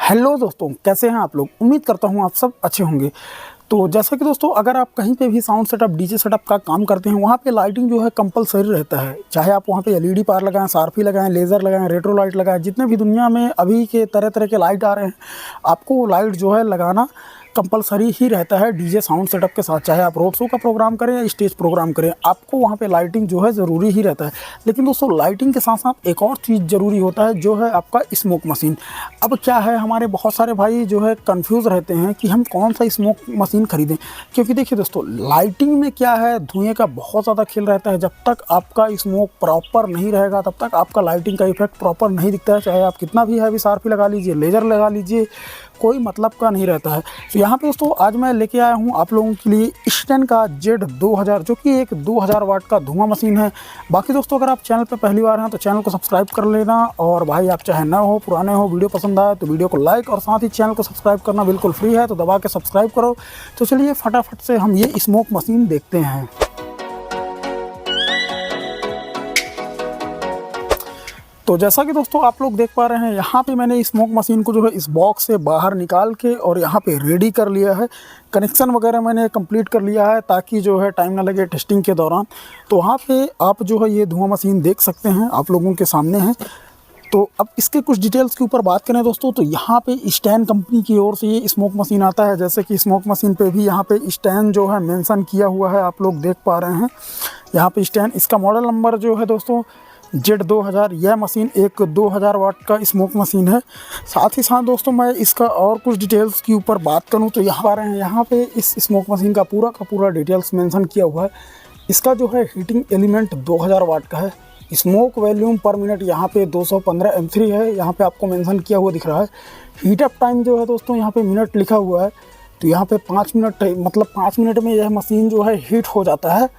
Hello दोस्तों, कैसे हैं आप लोग। उम्मीद करता हूं आप सब अच्छे होंगे। तो जैसा कि दोस्तों, अगर आप कहीं पे भी साउंड सेटअप डीजे सेटअप का काम करते हैं, वहाँ पे लाइटिंग जो है कंपलसरी रहता है। चाहे आप वहाँ पे एलईडी पार लगाएं, सारफी लगाएं, लेज़र लगाएं, रेट्रो लाइट लगाएं, जितने भी दुनिया में अभी के तरह तरह के लाइट आ रहे हैं, आपको वो लाइट जो है लगाना कंपलसरी ही रहता है डीजे साउंड सेटअप के साथ। चाहे आप रोड शो का प्रोग्राम करें या स्टेज प्रोग्राम करें, आपको वहाँ पे लाइटिंग जो है ज़रूरी ही रहता है। लेकिन दोस्तों, लाइटिंग के साथ साथ एक और चीज़ ज़रूरी होता है, जो है आपका स्मोक मशीन। अब क्या है, हमारे बहुत सारे भाई जो है कंफ्यूज रहते हैं कि हम कौन सा स्मोक मशीन खरीदें। क्योंकि देखिए दोस्तों, लाइटिंग में क्या है, धुएँ का बहुत ज़्यादा खेल रहता है। जब तक आपका स्मोक प्रॉपर नहीं रहेगा, तब तक आपका लाइटिंग का इफेक्ट प्रॉपर नहीं दिखता है। चाहे आप कितना भी हैवी सारफी लगा लीजिए, लेज़र लगा लीजिए, कोई मतलब का नहीं रहता है। तो यहाँ पे दोस्तों, आज मैं लेके आया हूँ आप लोगों के लिए स्टैन का Z2000, जो कि एक 2000 वाट का धुआं मशीन है। बाकी दोस्तों, अगर आप चैनल पे पहली बार हैं तो चैनल को सब्सक्राइब कर लेना। और भाई, आप चाहे नए हो पुराने हो, वीडियो पसंद आए तो वीडियो को लाइक और साथ ही चैनल को सब्सक्राइब करना बिल्कुल फ्री है, तो दबा के सब्सक्राइब करो। तो चलिए फटाफट से हम ये स्मोक मशीन देखते हैं। तो जैसा कि दोस्तों आप लोग देख पा रहे हैं, यहाँ पे मैंने स्मोक मशीन को जो है इस बॉक्स से बाहर निकाल के और यहाँ पे रेडी कर लिया है। कनेक्शन वगैरह मैंने कंप्लीट कर लिया है, ताकि जो है टाइम ना लगे टेस्टिंग के दौरान। तो वहाँ पे आप जो है ये धुआं मशीन देख सकते हैं, आप लोगों के सामने है। तो अब इसके कुछ डिटेल्स के ऊपर बात करें दोस्तों, तो यहाँ पे स्टैन कंपनी की ओर से ये स्मोक मशीन आता है। जैसे कि स्मोक मशीन पे भी यहाँ पे स्टैन जो है मेंशन किया हुआ है, आप लोग देख पा रहे हैं यहाँ पे स्टैन। इसका मॉडल नंबर जो है दोस्तों Z2000। यह मशीन एक 2000 वाट का स्मोक मशीन है। साथ ही साथ दोस्तों, मैं इसका और कुछ डिटेल्स के ऊपर बात करूं तो यहाँ पे इस स्मोक मशीन का पूरा डिटेल्स मेंशन किया हुआ है। इसका जो है हीटिंग एलिमेंट 2000 वाट का है। स्मोक वॉल्यूम पर मिनट यहाँ पे 215 M3 है, यहाँ पे आपको मेंशन किया हुआ दिख रहा है। हीट अप टाइम जो है दोस्तों, यहाँ पे मिनट लिखा हुआ है, तो यहाँ पे 5 मिनट, मतलब 5 मिनट में यह मशीन जो है हीट हो जाता है।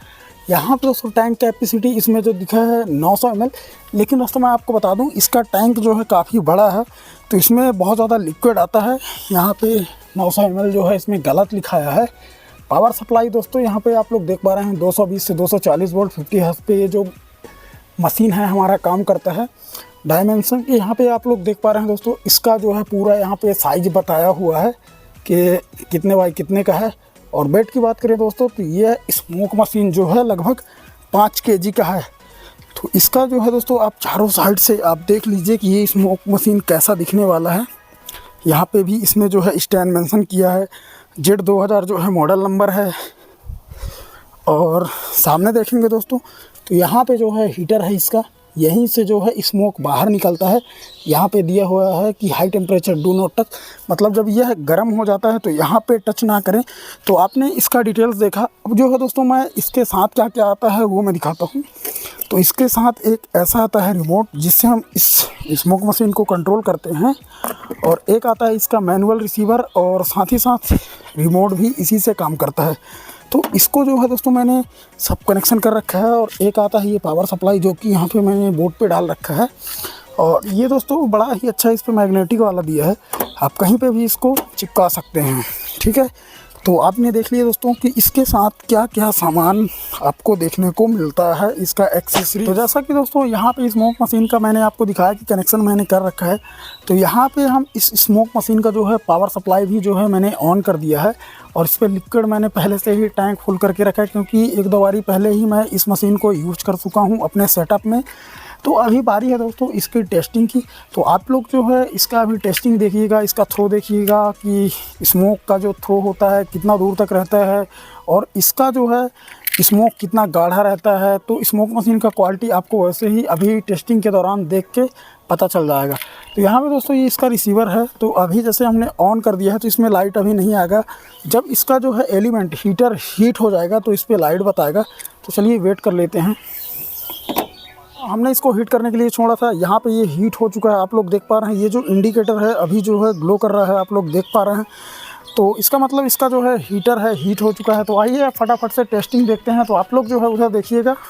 यहाँ पे दोस्तों टैंक कैपेसिटी इसमें जो दिखा है 900 ml। लेकिन दोस्तों, मैं आपको बता दूं, इसका टैंक जो है काफ़ी बड़ा है, तो इसमें बहुत ज़्यादा लिक्विड आता है। यहाँ पे 900 ml जो है इसमें गलत लिखाया है। पावर सप्लाई दोस्तों, यहाँ पे आप लोग देख पा रहे हैं 220 से 240 वोल्ट 50 हर्ट्ज पे ये जो मशीन है हमारा काम करता है। डायमेंशन के यहाँ पे आप लोग देख पा रहे हैं दोस्तों, इसका जो है पूरा यहाँ पे साइज बताया हुआ है कि कितने बाई कितने का है। और वेट की बात करें दोस्तों, तो ये स्मोक मशीन जो है लगभग 5 kg का है। तो इसका जो है दोस्तों, आप चारों साइड से आप देख लीजिए कि ये स्मोक मशीन कैसा दिखने वाला है। यहाँ पे भी इसमें जो है स्टैंड मेंशन किया है, Z2000 जो है मॉडल नंबर है। और सामने देखेंगे दोस्तों, तो यहाँ पे जो है हीटर है इसका, यहीं से जो है स्मोक बाहर निकलता है। यहाँ पे दिया हुआ है कि high temperature do not touch, मतलब जब यह गर्म हो जाता है तो यहाँ पे टच ना करें। तो आपने इसका डिटेल्स देखा। अब जो है दोस्तों, मैं इसके साथ क्या क्या आता है वो मैं दिखाता हूँ। तो इसके साथ एक ऐसा आता है रिमोट, जिससे हम इस स्मोक मशीन को कंट्रोल करते हैं। और एक आता है इसका मैनुअल रिसीवर, और साथ ही साथ रिमोट भी इसी से काम करता है। तो इसको जो है दोस्तों, मैंने सब कनेक्शन कर रखा है। और एक आता है ये पावर सप्लाई, जो कि यहाँ पे मैंने बोर्ड पे डाल रखा है। और ये दोस्तों बड़ा ही अच्छा इस पे मैग्नेटिक वाला दिया है, आप कहीं पे भी इसको चिपका सकते हैं। ठीक है, तो आपने देख लिया दोस्तों कि इसके साथ क्या क्या सामान आपको देखने को मिलता है, इसका एक्सेसरी। तो जैसा कि दोस्तों, यहाँ पे स्मोक मशीन का मैंने आपको दिखाया कि कनेक्शन मैंने कर रखा है। तो यहाँ पे हम इस स्मोक मशीन का जो है पावर सप्लाई भी जो है मैंने ऑन कर दिया है। और इस पर लिक्विड मैंने पहले से ही टैंक फुल करके रखा है, क्योंकि एक दो बारी पहले ही मैं इस मशीन को यूज कर चुका हूँ अपने सेटअप में। तो अभी बारी है दोस्तों इसकी टेस्टिंग की। तो आप लोग जो है इसका अभी टेस्टिंग देखिएगा, इसका थ्रो देखिएगा कि स्मोक का जो थ्रो होता है कितना दूर तक रहता है, और इसका जो है स्मोक कितना गाढ़ा रहता है। तो स्मोक मशीन का क्वालिटी आपको वैसे ही अभी टेस्टिंग के दौरान देख के पता चल जाएगा। तो यहाँ पे दोस्तों ये इसका रिसीवर है। तो अभी जैसे हमने ऑन कर दिया है, तो इसमें लाइट अभी नहीं आएगा। जब इसका जो है एलिमेंट हीटर हीट हो जाएगा तो इस पर लाइट बताएगा। तो चलिए वेट कर लेते हैं। हमने इसको हीट करने के लिए छोड़ा था, यहाँ पे ये हीट हो चुका है, आप लोग देख पा रहे हैं। ये जो इंडिकेटर है अभी जो है ग्लो कर रहा है, आप लोग देख पा रहे हैं। तो इसका मतलब इसका जो है हीटर है हीट हो चुका है। तो आइए फटाफट से टेस्टिंग देखते हैं। तो आप लोग जो है उधर देखिएगा, तो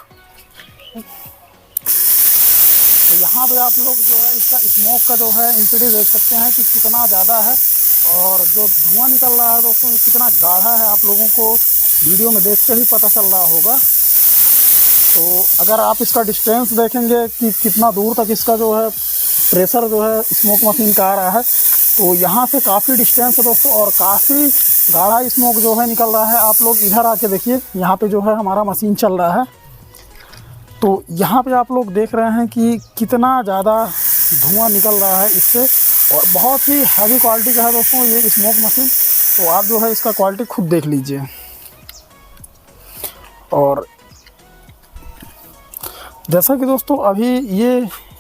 यहाँ पे आप लोग जो है इसका स्मोक का जो है इंटेंसिटी देख सकते हैं कि कितना ज़्यादा है, और जो धुआं निकल रहा है दोस्तों ये कितना गाढ़ा है, आप लोगों को वीडियो में देख के ही पता चल रहा होगा। तो अगर आप इसका डिस्टेंस देखेंगे कि कितना दूर तक इसका जो है प्रेशर जो है स्मोक मशीन का आ रहा है। तो यहाँ से काफ़ी डिस्टेंस है दोस्तों और काफ़ी गाढ़ा स्मोक जो है निकल रहा है। आप लोग इधर आके देखिए, यहाँ पे जो है हमारा मशीन चल रहा है। तो यहाँ पे आप लोग देख रहे हैं कि कितना ज़्यादा धुआं निकल रहा है इससे, और बहुत ही हैवी क्वालिटी का है दोस्तों ये स्मोक मशीन। तो आप जो है इसका क्वालिटी खुद देख लीजिए। और जैसा कि दोस्तों अभी ये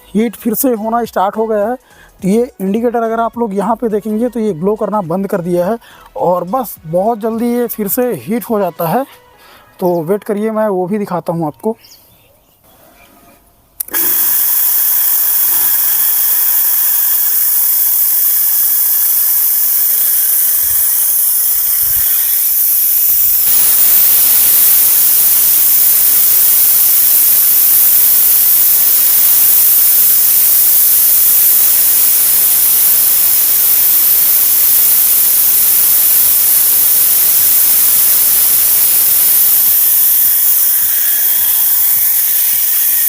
हीट फिर से होना स्टार्ट हो गया है। तो ये इंडिकेटर अगर आप लोग यहाँ पे देखेंगे तो ये ग्लो करना बंद कर दिया है, और बस बहुत जल्दी ये फिर से हीट हो जाता है। तो वेट करिए, मैं वो भी दिखाता हूँ आपको।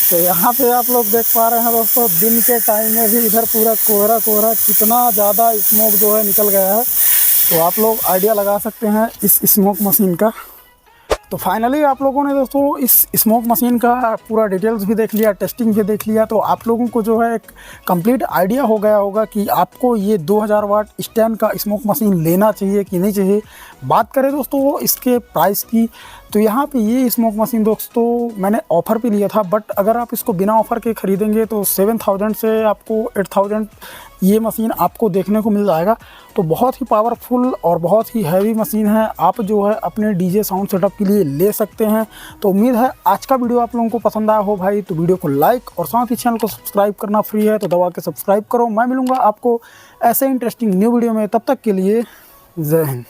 तो यहाँ पे आप लोग देख पा रहे हैं दोस्तों, दिन के टाइम में भी इधर पूरा कोहरा कोहरा, कितना ज़्यादा स्मोक जो है निकल गया है। तो आप लोग आइडिया लगा सकते हैं इस स्मोक मशीन का। तो फाइनली आप लोगों ने दोस्तों इस स्मोक मशीन का पूरा डिटेल्स भी देख लिया, टेस्टिंग भी देख लिया। तो आप लोगों को जो है एक कंप्लीट आइडिया हो गया होगा कि आपको ये 2000 वाट स्टैंड का स्मोक मशीन लेना चाहिए कि नहीं चाहिए। बात करें दोस्तों इसके प्राइस की, तो यहाँ पे ये स्मोक मशीन दोस्तों मैंने ऑफ़र पे लिया था, बट अगर आप इसको बिना ऑफ़र के ख़रीदेंगे तो 7000 से आपको 8000 ये मशीन आपको देखने को मिल जाएगा। तो बहुत ही पावरफुल और बहुत ही हैवी मशीन है। आप जो है अपने डीजे साउंड सेटअप के लिए ले सकते हैं। तो उम्मीद है आज का वीडियो आप लोगों को पसंद आया हो भाई। तो वीडियो को लाइक और साथ ही चैनल को सब्सक्राइब करना फ्री है, तो दबा के सब्सक्राइब करो। मैं मिलूँगा आपको ऐसे इंटरेस्टिंग न्यू वीडियो में, तब तक के लिए जय हिंद।